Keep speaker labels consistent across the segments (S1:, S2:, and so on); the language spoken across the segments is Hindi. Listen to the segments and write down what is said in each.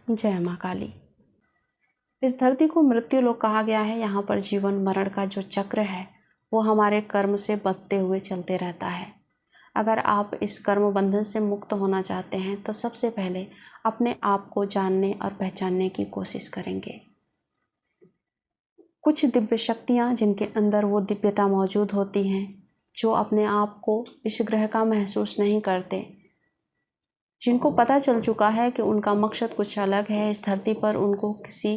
S1: जय माँ काली। इस धरती को मृत्यु लोक कहा गया है। यहाँ पर जीवन मरण का जो चक्र है वो हमारे कर्म से बंधते हुए चलते रहता है। अगर आप इस कर्म बंधन से मुक्त होना चाहते हैं तो सबसे पहले अपने आप को जानने और पहचानने की कोशिश करेंगे। कुछ दिव्य शक्तियाँ जिनके अंदर वो दिव्यता मौजूद होती हैं, जो अपने आप को इस ग्रह का महसूस नहीं करते, जिनको पता चल चुका है कि उनका मकसद कुछ अलग है, इस धरती पर उनको किसी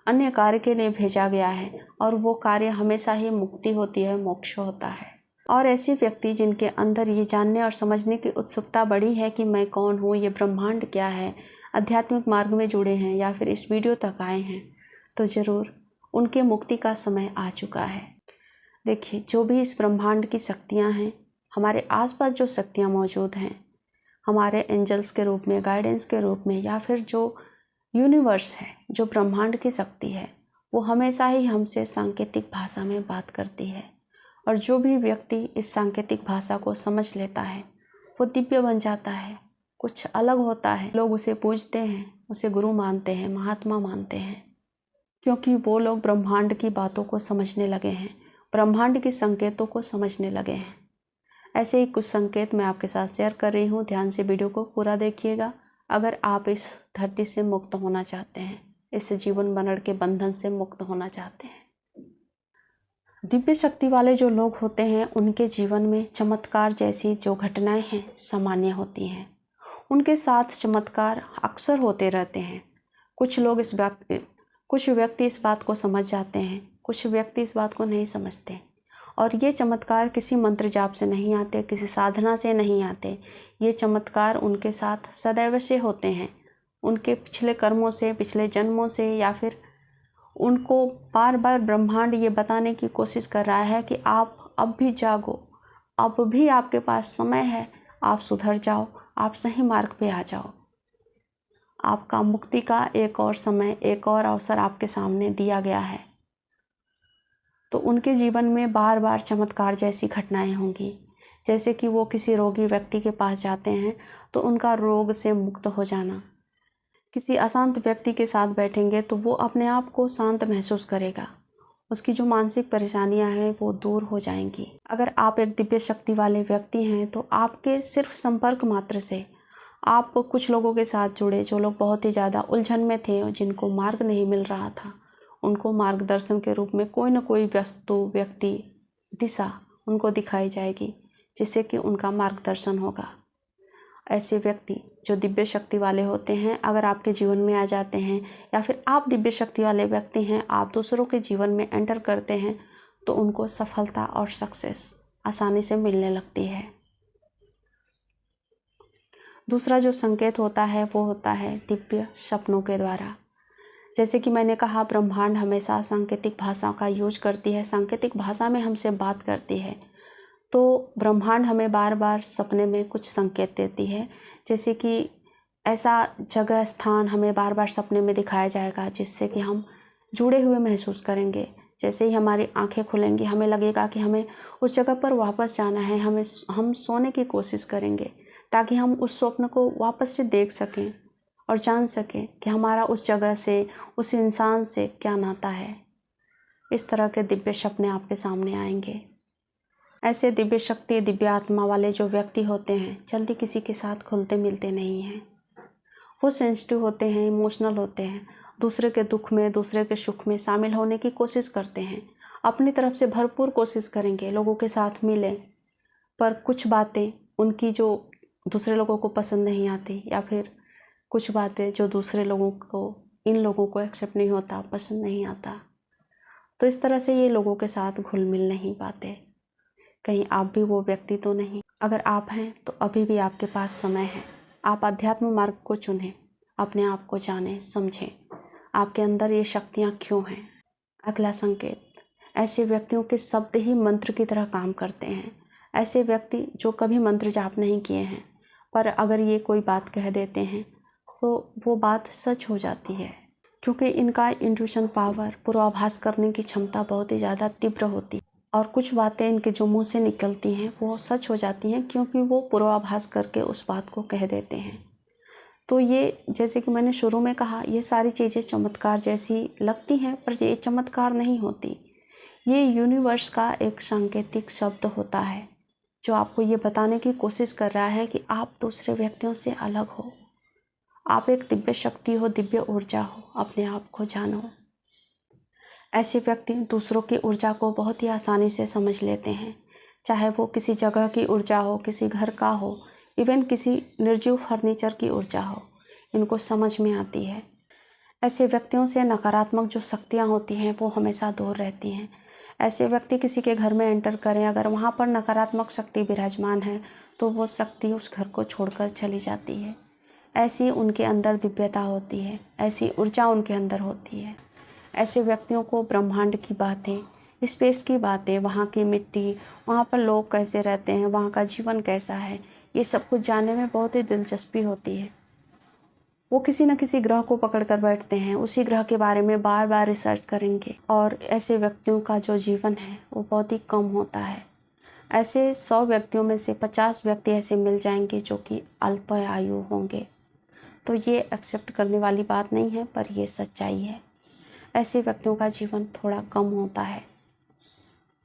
S1: अन्य कार्य के लिए भेजा गया है और वो कार्य हमेशा ही मुक्ति होती है, मोक्ष होता है। और ऐसे व्यक्ति जिनके अंदर ये जानने और समझने की उत्सुकता बड़ी है कि मैं कौन हूँ, ये ब्रह्मांड क्या है, आध्यात्मिक मार्ग में जुड़े हैं या फिर इस वीडियो तक आए हैं, तो ज़रूर उनके मुक्ति का समय आ चुका है। देखिए, जो भी इस ब्रह्मांड की शक्तियाँ हैं, हमारे आसपास जो शक्तियाँ मौजूद हैं, हमारे एंजल्स के रूप में, गाइडेंस के रूप में, या फिर जो यूनिवर्स है, जो ब्रह्मांड की शक्ति है, वो हमेशा ही हमसे सांकेतिक भाषा में बात करती है। और जो भी व्यक्ति इस सांकेतिक भाषा को समझ लेता है वो दिव्य बन जाता है, कुछ अलग होता है। लोग उसे पूजते हैं, उसे गुरु मानते हैं, महात्मा मानते हैं, क्योंकि वो लोग ब्रह्मांड की बातों को समझने लगे हैं, ब्रह्मांड के संकेतों को समझने लगे हैं। ऐसे ही कुछ संकेत मैं आपके साथ शेयर कर रही हूँ। ध्यान से वीडियो को पूरा देखिएगा अगर आप इस धरती से मुक्त होना चाहते हैं, इस जीवन मरण के बंधन से मुक्त होना चाहते हैं। दिव्य शक्ति वाले जो लोग होते हैं उनके जीवन में चमत्कार जैसी जो घटनाएं हैं सामान्य होती हैं। उनके साथ चमत्कार अक्सर होते रहते हैं। कुछ व्यक्ति इस बात को समझ जाते हैं, कुछ व्यक्ति इस बात को नहीं समझते। और ये चमत्कार किसी मंत्र जाप से नहीं आते, किसी साधना से नहीं आते। ये चमत्कार उनके साथ सदैव से होते हैं, उनके पिछले कर्मों से, पिछले जन्मों से, या फिर उनको बार बार ब्रह्मांड ये बताने की कोशिश कर रहा है कि आप अब भी जागो, अब भी आपके पास समय है, आप सुधर जाओ, आप सही मार्ग पे आ जाओ। आपका मुक्ति का एक और समय, एक और अवसर आपके सामने दिया गया है। तो उनके जीवन में बार बार चमत्कार जैसी घटनाएं होंगी। जैसे कि वो किसी रोगी व्यक्ति के पास जाते हैं तो उनका रोग से मुक्त हो जाना। किसी अशांत व्यक्ति के साथ बैठेंगे तो वो अपने आप को शांत महसूस करेगा, उसकी जो मानसिक परेशानियां हैं वो दूर हो जाएंगी। अगर आप एक दिव्य शक्ति वाले व्यक्ति हैं तो आपके सिर्फ संपर्क मात्र से आप कुछ लोगों के साथ जुड़े, जो लोग बहुत ही ज़्यादा उलझन में थे और जिनको मार्ग नहीं मिल रहा था, उनको मार्गदर्शन के रूप में कोई न कोई वस्तु, व्यक्ति, दिशा उनको दिखाई जाएगी, जिससे कि उनका मार्गदर्शन होगा। ऐसे व्यक्ति जो दिव्य शक्ति वाले होते हैं अगर आपके जीवन में आ जाते हैं, या फिर आप दिव्य शक्ति वाले व्यक्ति हैं, आप दूसरों के जीवन में एंटर करते हैं, तो उनको सफलता और सक्सेस आसानी से मिलने लगती है। दूसरा जो संकेत होता है वो होता है दिव्य सपनों के द्वारा। जैसे कि मैंने कहा, ब्रह्मांड हमेशा सांकेतिक भाषा का यूज करती है, सांकेतिक भाषा में हमसे बात करती है। तो ब्रह्मांड हमें बार बार सपने में कुछ संकेत देती है। जैसे कि ऐसा जगह, स्थान हमें बार बार सपने में दिखाया जाएगा जिससे कि हम जुड़े हुए महसूस करेंगे। जैसे ही हमारी आंखें खुलेंगी हमें लगेगा कि हमें उस जगह पर वापस जाना है। हम सोने की कोशिश करेंगे ताकि हम उस स्वप्न को वापस से देख सकें और जान सकें कि हमारा उस जगह से, उस इंसान से क्या नाता है। इस तरह के दिव्य सपने आपके सामने आएंगे। ऐसे दिव्य शक्ति, दिव्य आत्मा वाले जो व्यक्ति होते हैं जल्दी किसी के साथ खुलते मिलते नहीं हैं। वो सेंसिटिव होते हैं, इमोशनल होते हैं, दूसरे के दुख में, दूसरे के सुख में शामिल होने की कोशिश करते हैं। अपनी तरफ से भरपूर कोशिश करेंगे, लोगों के साथ मिलें, पर कुछ बातें उनकी जो दूसरे लोगों को पसंद नहीं आती, या फिर कुछ बातें जो दूसरे लोगों को, इन लोगों को एक्सेप्ट नहीं होता, पसंद नहीं आता, तो इस तरह से ये लोगों के साथ घुल मिल नहीं पाते। कहीं आप भी वो व्यक्ति तो नहीं? अगर आप हैं तो अभी भी आपके पास समय है। आप अध्यात्म मार्ग को चुनें, अपने आप को जानें, समझें आपके अंदर ये शक्तियाँ क्यों हैं। अगला संकेत, ऐसे व्यक्तियों के शब्द ही मंत्र की तरह काम करते हैं। ऐसे व्यक्ति जो कभी मंत्र जाप नहीं किए हैं, पर अगर ये कोई बात कह देते हैं तो वो बात सच हो जाती है, क्योंकि इनका इंट्यूशन पावर, पूर्वाभास करने की क्षमता बहुत ही ज़्यादा तीव्र होती है। और कुछ बातें इनके जो मुंह से निकलती हैं वो सच हो जाती हैं, क्योंकि वो पूर्वाभास करके उस बात को कह देते हैं। तो ये जैसे कि मैंने शुरू में कहा, ये सारी चीज़ें चमत्कार जैसी लगती हैं, पर ये चमत्कार नहीं होती। ये यूनिवर्स का एक सांकेतिक शब्द होता है जो आपको ये बताने की कोशिश कर रहा है कि आप दूसरे व्यक्तियों से अलग हो, आप एक दिव्य शक्ति हो, दिव्य ऊर्जा हो, अपने आप को जानो। ऐसे व्यक्ति दूसरों की ऊर्जा को बहुत ही आसानी से समझ लेते हैं, चाहे वो किसी जगह की ऊर्जा हो, किसी घर का हो, इवन किसी निर्जीव फर्नीचर की ऊर्जा हो, इनको समझ में आती है। ऐसे व्यक्तियों से नकारात्मक जो शक्तियाँ होती हैं वो हमेशा दूर रहती हैं। ऐसे व्यक्ति किसी के घर में एंटर करें, अगर वहाँ पर नकारात्मक शक्ति विराजमान है तो वो शक्ति उस घर को छोड़कर चली जाती है। ऐसी उनके अंदर दिव्यता होती है, ऐसी ऊर्जा उनके अंदर होती है। ऐसे व्यक्तियों को ब्रह्मांड की बातें, स्पेस की बातें, वहाँ की मिट्टी, वहाँ पर लोग कैसे रहते हैं, वहाँ का जीवन कैसा है, ये सब कुछ जानने में बहुत ही दिलचस्पी होती है। वो किसी न किसी ग्रह को पकड़ कर बैठते हैं, उसी ग्रह के बारे में बार बार रिसर्च करेंगे, और ऐसे व्यक्तियों का जो जीवन है वो बहुत ही कम होता है। ऐसे 100 व्यक्तियों में से 50 व्यक्ति ऐसे मिल जाएंगे जो कि अल्प आयु होंगे। तो ये एक्सेप्ट करने वाली बात नहीं है, पर ये सच्चाई है। ऐसे व्यक्तियों का जीवन थोड़ा कम होता है,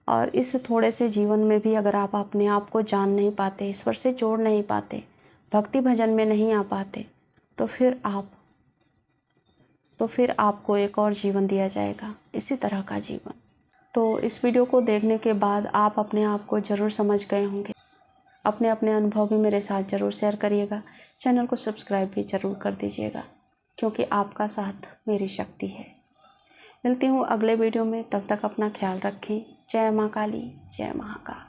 S1: और इस थोड़े से जीवन में भी अगर आप अपने आप को जान नहीं पाते, ईश्वर से जोड़ नहीं पाते, भक्ति भजन में नहीं आ पाते, तो फिर आपको एक और जीवन दिया जाएगा, इसी तरह का जीवन। तो इस वीडियो को देखने के बाद आप अपने आप को ज़रूर समझ गए होंगे। अपने अपने अनुभव भी मेरे साथ ज़रूर शेयर करिएगा। चैनल को सब्सक्राइब भी ज़रूर कर दीजिएगा, क्योंकि आपका साथ मेरी शक्ति है। मिलती हूँ अगले वीडियो में, तब तक अपना ख्याल रखें। जय माँ काली, जय महाकाल।